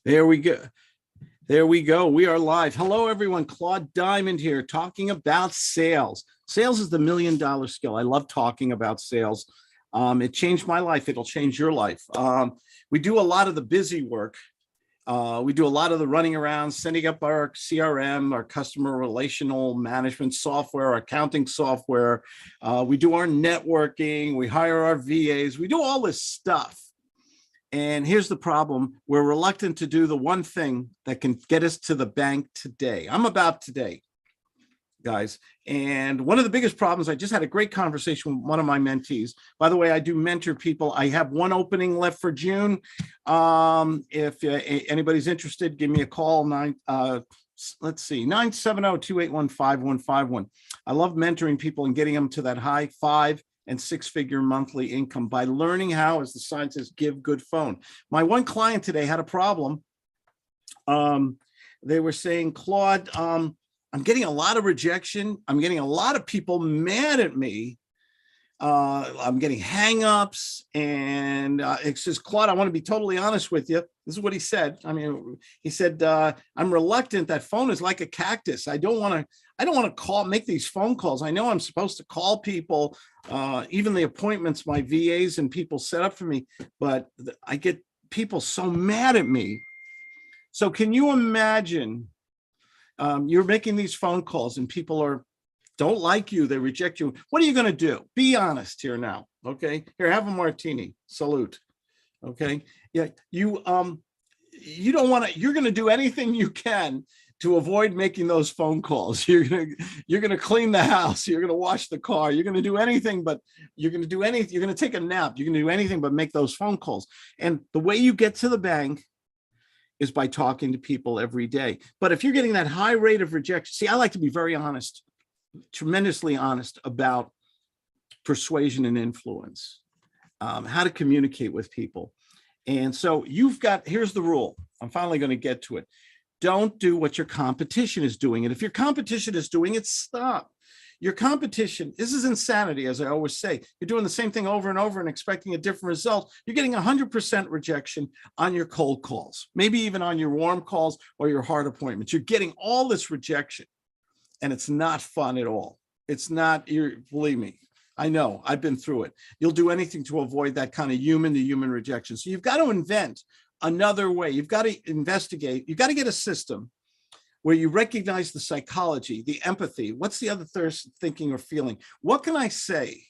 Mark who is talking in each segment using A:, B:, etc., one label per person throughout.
A: There we go. There we go. We are live. Hello, everyone. Claude Diamond here talking about sales. Sales is the $1,000,000 skill. I love talking about sales. It changed my life. It'll change your life. We do a lot of the busy work. We do a lot of the running around, setting up our CRM, our customer relational management software, our accounting software. We do our networking. We hire our VAs. We do all this stuff. And here's the problem. We're reluctant to do the one thing that can get us to the bank today. I'm about today, guys. And one of the biggest problems, I just had a great conversation with one of my mentees. By the way, I do mentor people. I have one opening left for June. If anybody's interested, give me a call. Let's see, 970-281-5151. I love mentoring people and getting them to that high 5- and 6-figure monthly income by learning how, as the sign says, give good phone. My one client today had a problem. They were saying, Claude, I'm getting a lot of rejection. I'm getting a lot of people mad at me. I'm getting hangups. And it says, Claude, I want to be totally honest with you. This is what he said. I mean, he said, I'm reluctant. That phone is like a cactus. I don't want to make these phone calls. I know I'm supposed to call people, even the appointments my VAs and people set up for me, but I get people so mad at me. So can you imagine you're making these phone calls and people don't like you, they reject you. What are you going to do? Be honest here now. Okay. Here, have a martini. Salute. Okay. Yeah. You don't want to, you're going to do anything you can to avoid making those phone calls. You're going to clean the house. You're going to wash the car. You're going to do anything, but you're going to take a nap. You're going to do anything but make those phone calls. And the way you get to the bank is by talking to people every day. But if you're getting that high rate of rejection, see, I like to be very honest, tremendously honest about persuasion and influence, how to communicate with people. And so here's the rule. I'm finally going to get to it. Don't do what your competition is doing. And if your competition is doing it, stop. Your competition, this is insanity, as I always say. You're doing the same thing over and over and expecting a different result. You're getting 100% rejection on your cold calls, maybe even on your warm calls or your hard appointments. You're getting all this rejection, and it's not fun at all. It's not, believe me, I know, I've been through it. You'll do anything to avoid that kind of human-to-human rejection. So you've got to invent another way. You've got to investigate. You've got to get a system where you recognize the psychology, the empathy. What's the other thinking or feeling? What can I say?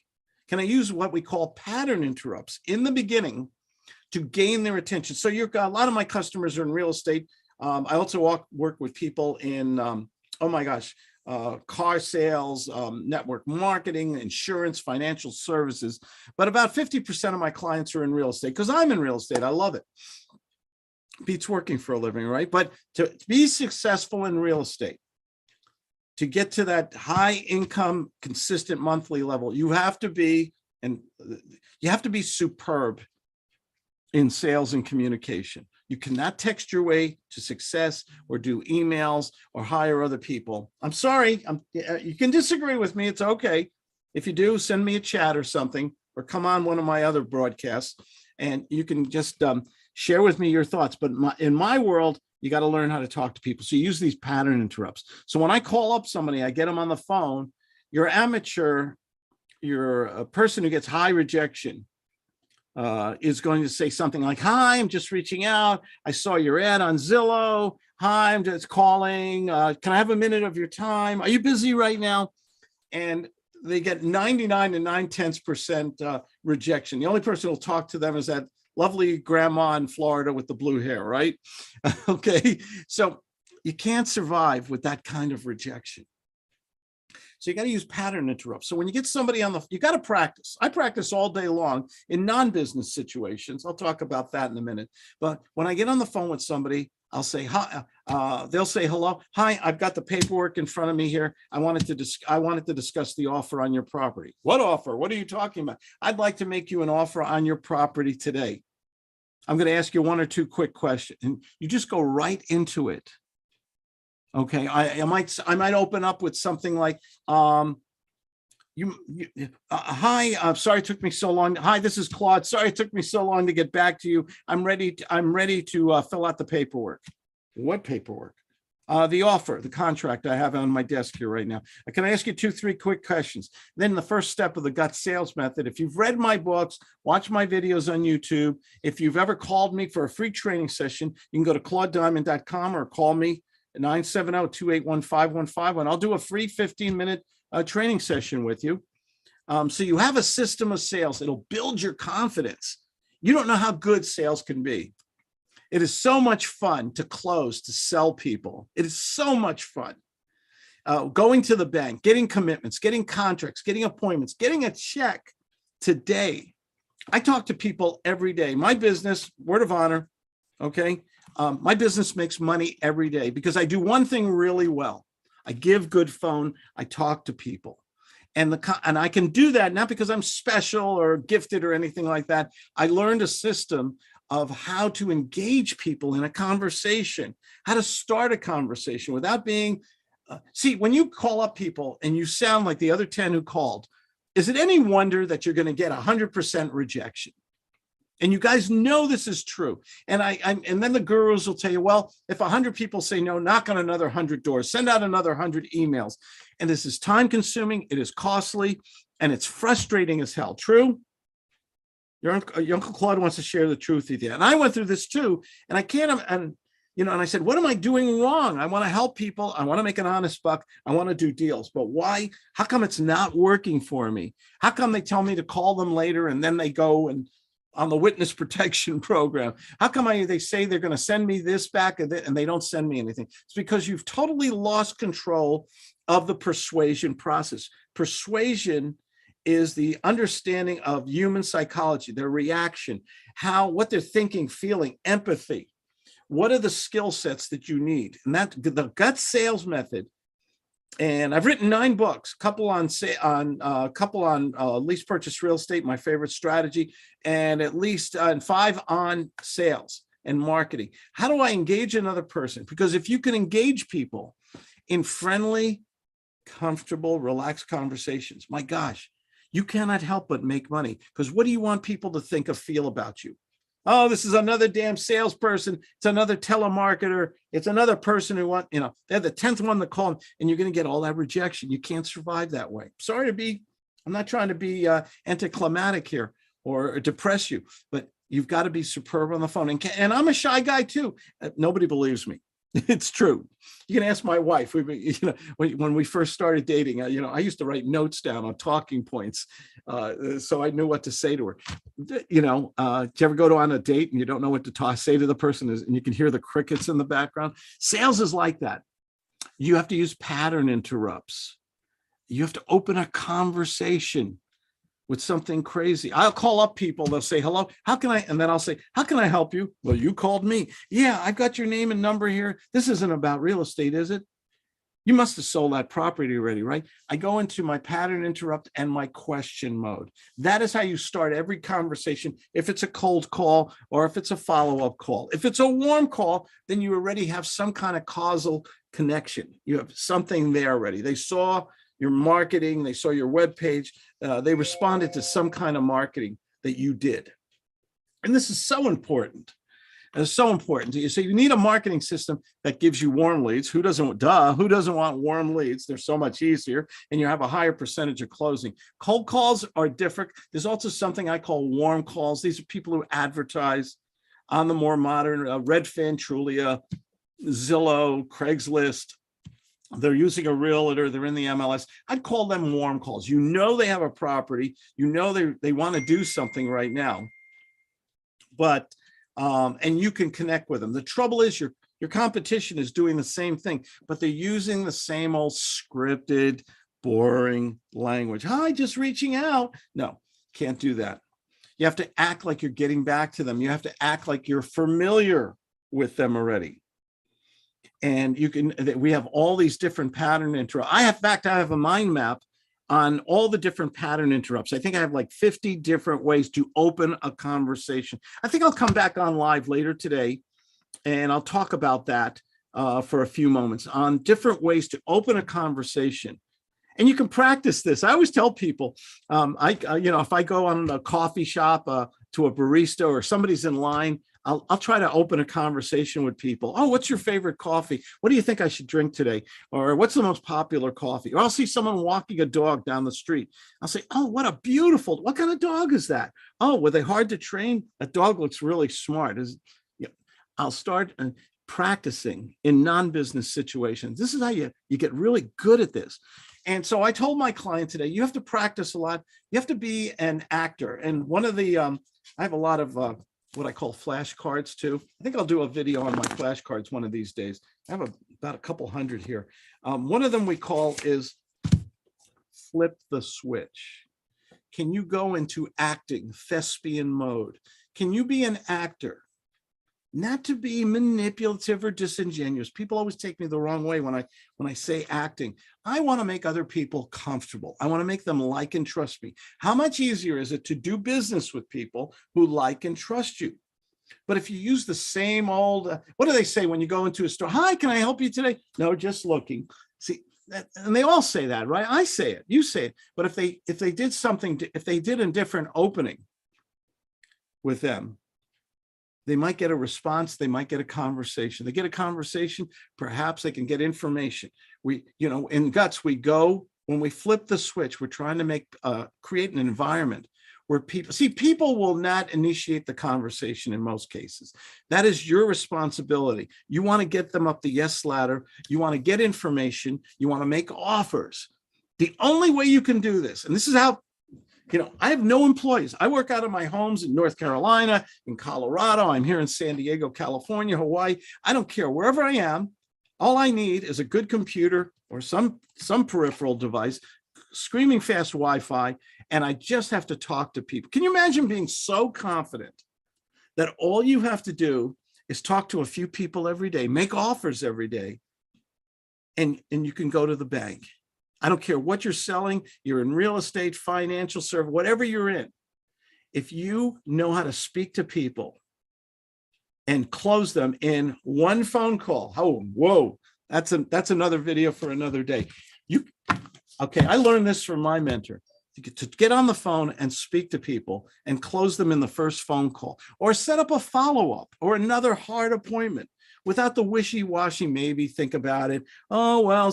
A: Can I use what we call pattern interrupts in the beginning to gain their attention? So a lot of my customers are in real estate. I also work with people in, car sales, network marketing, insurance, financial services. But about 50% of my clients are in real estate because I'm in real estate. I love it. Beats working for a living, right? But to be successful in real estate, to get to that high income, consistent monthly level, you have to be superb in sales and communication. You cannot text your way to success or do emails or hire other people. I'm sorry. You can disagree with me. It's okay. If you do, send me a chat or something, or come on one of my other broadcasts, and you can just share with me your thoughts. But in my world, you got to learn how to talk to people. So you use these pattern interrupts. So when I call up somebody, I get them on the phone. You're amateur. You're a person who gets high rejection. Is going to say something like, hi, I'm just reaching out. I saw your ad on Zillow. Hi, I'm just calling. Can I have a minute of your time? Are you busy right now? And they get 99 and 9/10% rejection. The only person who'll talk to them is that lovely grandma in Florida with the blue hair, right? Okay, so you can't survive with that kind of rejection. So you got to use pattern interrupts. So when you get somebody you got to practice. I practice all day long in non-business situations. I'll talk about that in a minute. But when I get on the phone with somebody, I'll say, hi, they'll say, hello. Hi, I've got the paperwork in front of me here. I wanted to discuss the offer on your property. What offer? What are you talking about? I'd like to make you an offer on your property today. I'm going to ask you one or two quick questions, and you just go right into it. Okay, I might open up with something like, Hi, sorry it took me so long. Hi, this is Claude. Sorry it took me so long to get back to you. I'm ready to fill out the paperwork. What paperwork? The offer, the contract I have on my desk here right now. Can I ask you 3 quick questions? Then the first step of the gut sales method. If you've read my books, watch my videos on YouTube, if you've ever called me for a free training session, you can go to claudediamond.com or call me at 970-281-5151. And I'll do a free 15-minute training session with you. So you have a system of sales. It'll build your confidence. You don't know how good sales can be. It is so much fun to close, to sell people. It is so much fun. Going to the bank, getting commitments, getting contracts, getting appointments, getting a check today. I talk to people every day. My business, word of honor, okay? My business makes money every day because I do one thing really well. I give good phone. I talk to people. And I can do that not because I'm special or gifted or anything like that. I learned a system of how to engage people in a conversation, how to start a conversation without being, see, when you call up people and you sound like the other 10 who called, is it any wonder that you're going to get 100% rejection? And you guys know this is true. And and then the gurus will tell you, well, if 100 people say no, knock on another 100 doors, send out another 100 emails. And this is time consuming, it is costly, and it's frustrating as hell. True? Your Uncle Claude wants to share the truth with you. And I went through this too. And I can't, and I said, what am I doing wrong? I want to help people. I want to make an honest buck. I want to do deals. But why? How come it's not working for me? How come they tell me to call them later and then they go and on the witness protection program? How come they say they're going to send me this back and they don't send me anything? It's because you've totally lost control of the persuasion process. Persuasion is the understanding of human psychology, their reaction, what they're thinking, feeling, empathy. What are the skill sets that you need? And that the gut sales method. And I've written 9 books, couple on lease purchase real estate, my favorite strategy, and at least 5 on sales and marketing. How do I engage another person? Because if you can engage people in friendly, comfortable, relaxed conversations, my gosh, you cannot help but make money. Because what do you want people to think or feel about you? Oh, this is another damn salesperson. It's another telemarketer. It's another person who they're the 10th one to call, and you're going to get all that rejection. You can't survive that way. I'm not trying to be anticlimactic here or depress you, but you've got to be superb on the phone. And I'm a shy guy too. Nobody believes me. It's true. You can ask my wife. When we first started dating, I used to write notes down on talking points, so I knew what to say to her. Do you ever go on a date and you don't know what to say to the person, and you can hear the crickets in the background? Sales is like that. You have to use pattern interrupts. You have to open a conversation with something crazy. I'll call up people. They'll say, hello, how can I? And then I'll say, how can I help you? Well, you called me. Yeah, I've got your name and number here. This isn't about real estate, is it? You must have sold that property already, right? I go into my pattern interrupt and my question mode. That is how you start every conversation. If it's a cold call or if it's a follow-up call. If it's a warm call, then you already have some kind of causal connection. You have something there already. They saw your marketing, they saw your webpage, they responded to some kind of marketing that you did. And this is so important. It's so important to you. So you need a marketing system that gives you warm leads. Who doesn't want warm leads? They're so much easier, and you have a higher percentage of closing. Cold calls are different. There's also something I call warm calls. These are people who advertise on the more modern Redfin, Trulia, Zillow, Craigslist. They're using a realtor, they're in the MLS. I'd call them warm calls. They have a property, they want to do something right now, but and you can connect with them. The trouble is your competition is doing the same thing, but they're using the same old scripted, boring language. Hi, just reaching out. No, can't do that. You have to act like you're getting back to them. You have to act like you're familiar with them already. And we have all these different pattern interrupts. I have a mind map on all the different pattern interrupts. I think I have like 50 different ways to open a conversation. I think I'll come back on live later today and I'll talk about that for a few moments on different ways to open a conversation. And you can practice this. I always tell people, if I go on a coffee shop to a barista or somebody's in line, I'll try to open a conversation with people. Oh, what's your favorite coffee? What do you think I should drink today? Or what's the most popular coffee? Or I'll see someone walking a dog down the street. I'll say, oh, what kind of dog is that? Oh, were they hard to train? That dog looks really smart. I'll start practicing in non-business situations. This is how you get really good at this. And so I told my client today, you have to practice a lot. You have to be an actor. And one of the, I have a lot of what I call flashcards too. I think I'll do a video on my flashcards one of these days. I have about a couple hundred here. One of them we call is flip the switch. Can you go into acting, thespian mode? Can you be an actor? Not to be manipulative or disingenuous. People always take me the wrong way when I say acting. I want to make other people comfortable. I want to make them like and trust me. How much easier is it to do business with people who like and trust you? But if you use the same old, what do they say when you go into a store? Hi, can I help you today? No, just looking. See, and they all say that, right? I say it, you say it. But if they did something, if they did a different opening with them, they might get a response. They might get a conversation. They get a conversation. Perhaps they can get information. In Guts, we go, when we flip the switch, we're trying to create an environment where people will not initiate the conversation in most cases. That is your responsibility. You want to get them up the yes ladder. You want to get information. You want to make offers. The only way you can do this, and this is how, I have no employees. I work out of my homes in North Carolina, in Colorado. I'm here in San Diego, California, Hawaii. I don't care wherever I am. All I need is a good computer or some peripheral device, screaming fast Wi-Fi, and I just have to talk to people. Can you imagine being so confident that all you have to do is talk to a few people every day, make offers every day, and you can go to the bank? I don't care what you're selling. You're in real estate, financial service, whatever you're in. If you know how to speak to people and close them in one phone call, whoa, that's another video for another day. I learned this from my mentor. To get on the phone and speak to people and close them in the first phone call, or set up a follow-up or another hard appointment without the wishy-washy, maybe think about it. Oh, well,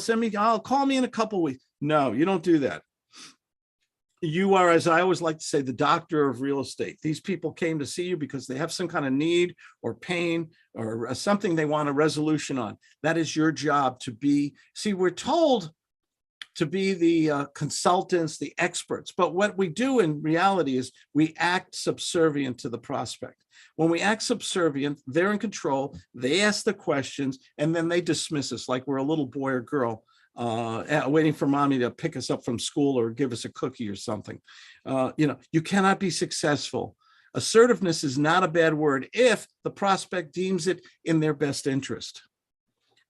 A: call me in a couple weeks. No, you don't do that. You are, as I always like to say, the doctor of real estate. These people came to see you because they have some kind of need or pain or something they want a resolution on. That is your job to be. See, we're told to be the consultants, the experts. But what we do in reality is we act subservient to the prospect. When we act subservient, they're in control, they ask the questions, and then they dismiss us like we're a little boy or girl waiting for mommy to pick us up from school or give us a cookie or something. You cannot be successful. Assertiveness is not a bad word if the prospect deems it in their best interest.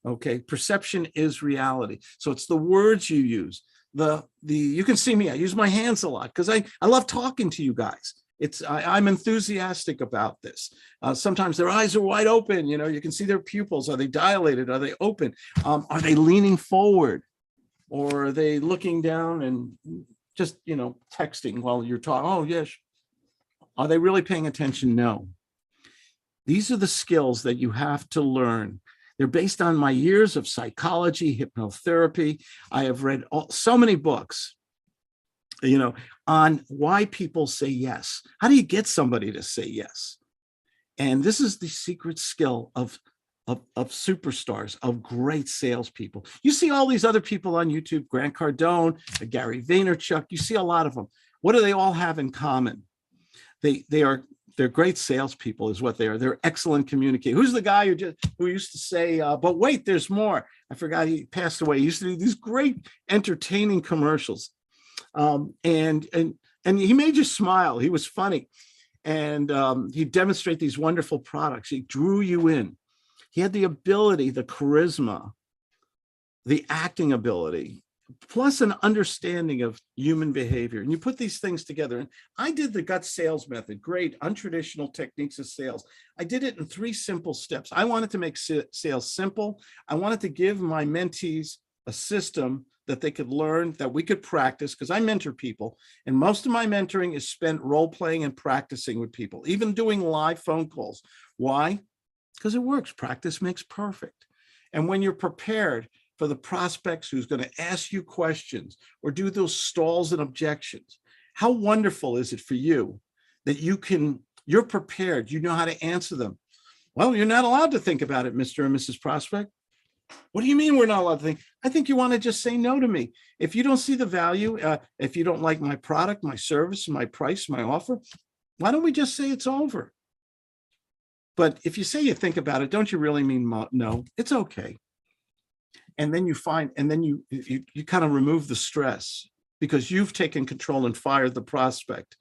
A: Okay, perception is reality. So it's the words you use. You can see me, I use my hands a lot because I love talking to you guys. I'm enthusiastic about this. Sometimes their eyes are wide open. You can see their pupils. Are they dilated? Are they open? Are they leaning forward? Or are they looking down and just, texting while you're talking? Oh, yes. Are they really paying attention? No. These are the skills that you have to learn. They're based on my years of psychology, hypnotherapy. I have read so many books, on why people say yes. How do you get somebody to say yes? And this is the secret skill of superstars, of great salespeople. You see all these other people on YouTube, Grant Cardone, Gary Vaynerchuk, you see a lot of them. What do they all have in common? They're great salespeople is what they are. They're excellent communicators. Who's the guy who used to say, but wait, there's more. I forgot, he passed away. He used to do these great entertaining commercials. And he made you smile. He was funny. And he'd demonstrate these wonderful products. He drew you in. He had the ability, the charisma, the acting ability, plus an understanding of human behavior. And you put these things together. And I did the gut sales method, great untraditional techniques of sales. I did it in 3 simple steps. I wanted to make sales simple. I wanted to give my mentees a system that they could learn, that we could practice, because I mentor people, and most of my mentoring is spent role playing and practicing with people, even doing live phone calls. Why? Because it works. Practice makes perfect. And when you're prepared for the prospects who's going to ask you questions or do those stalls and objections, how wonderful is it for you that you're prepared, you know how to answer them. Well, you're not allowed to think about it, Mr. and Mrs. Prospect. What do you mean we're not allowed to think? I think you want to just say no to me. If you don't see the value, if you don't like my product, my service, my price, my offer, why don't we just say it's over? But if you say you think about it, don't you really mean no? It's okay. And then you kind of remove the stress because you've taken control and fired the prospect.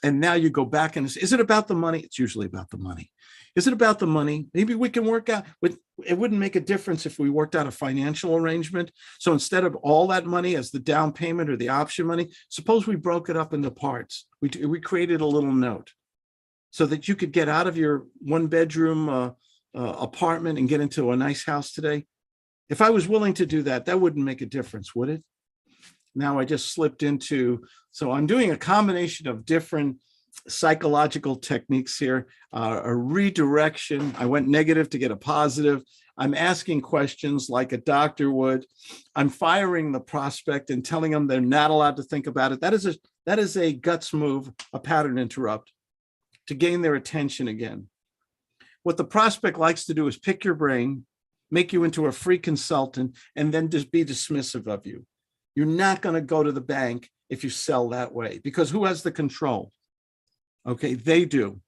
A: And now you go back and say, is it about the money? It's usually about the money. Is it about the money? Maybe we can work out, but it wouldn't make a difference if we worked out a financial arrangement. So instead of all that money as the down payment or the option money, suppose we broke it up into parts. We created a little note so that you could get out of your one bedroom apartment and get into a nice house today. If I was willing to do that, that wouldn't make a difference, would it? Now I just slipped into, so I'm doing a combination of different psychological techniques here, a redirection. I went negative to get a positive. I'm asking questions like a doctor would. I'm firing the prospect and telling them they're not allowed to think about it. That is a guts move, a pattern interrupt to gain their attention again. What the prospect likes to do is pick your brain, make you into a free consultant, and then just be dismissive of you. You're not going to go to the bank if you sell that way, because who has the control? Okay, they do.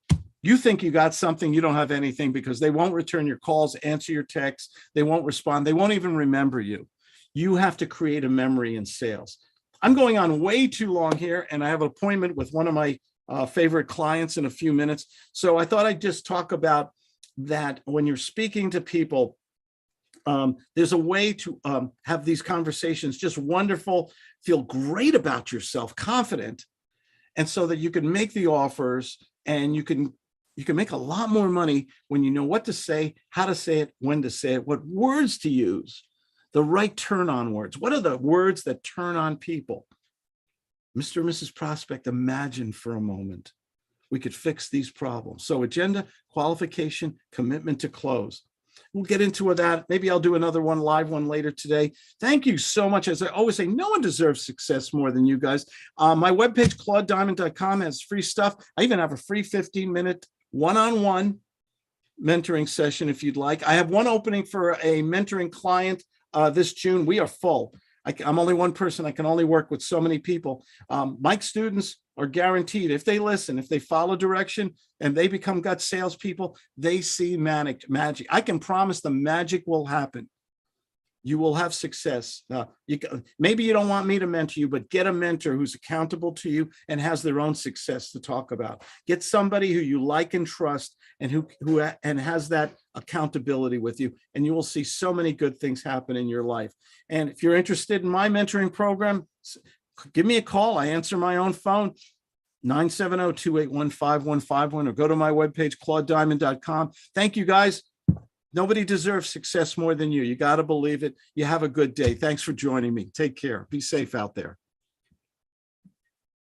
A: You think you got something, you don't have anything, because they won't return your calls, answer your texts, they won't respond, they won't even remember you. You have to create a memory in sales. I'm going on way too long here, and I have an appointment with one of my favorite clients in a few minutes. So I thought I'd just talk about that when you're speaking to people. There's a way to have these conversations just wonderful, feel great about yourself, confident, and so that you can make the offers, and you can make a lot more money when you know what to say, how to say it, when to say it, what words to use, the right turn on words. What are the words that turn on people? Mr. and Mrs. Prospect, imagine for a moment we could fix these problems. So agenda, qualification, commitment to close. We'll get into that. Maybe I'll do another one, live one later today. Thank you so much. As I always say, no one deserves success more than you guys. My webpage, claudediamond.com, has free stuff. I even have a free 15-minute one-on-one mentoring session if you'd like. I have one opening for a mentoring client this June. We are full. I'm only one person. I can only work with so many people. My students are guaranteed, if they listen, if they follow direction and they become gut salespeople, they see magic. I can promise the magic will happen. You will have success. Maybe you don't want me to mentor you, but get a mentor who's accountable to you and has their own success to talk about. Get somebody who you like and trust and who has that accountability with you, and you will see so many good things happen in your life. And if you're interested in my mentoring program, give me a call. I answer my own phone, 970-281-5151, or go to my webpage, claudediamond.com. Thank you, guys. Nobody deserves success more than you. You got to believe it. You have a good day. Thanks for joining me. Take care. Be safe out there.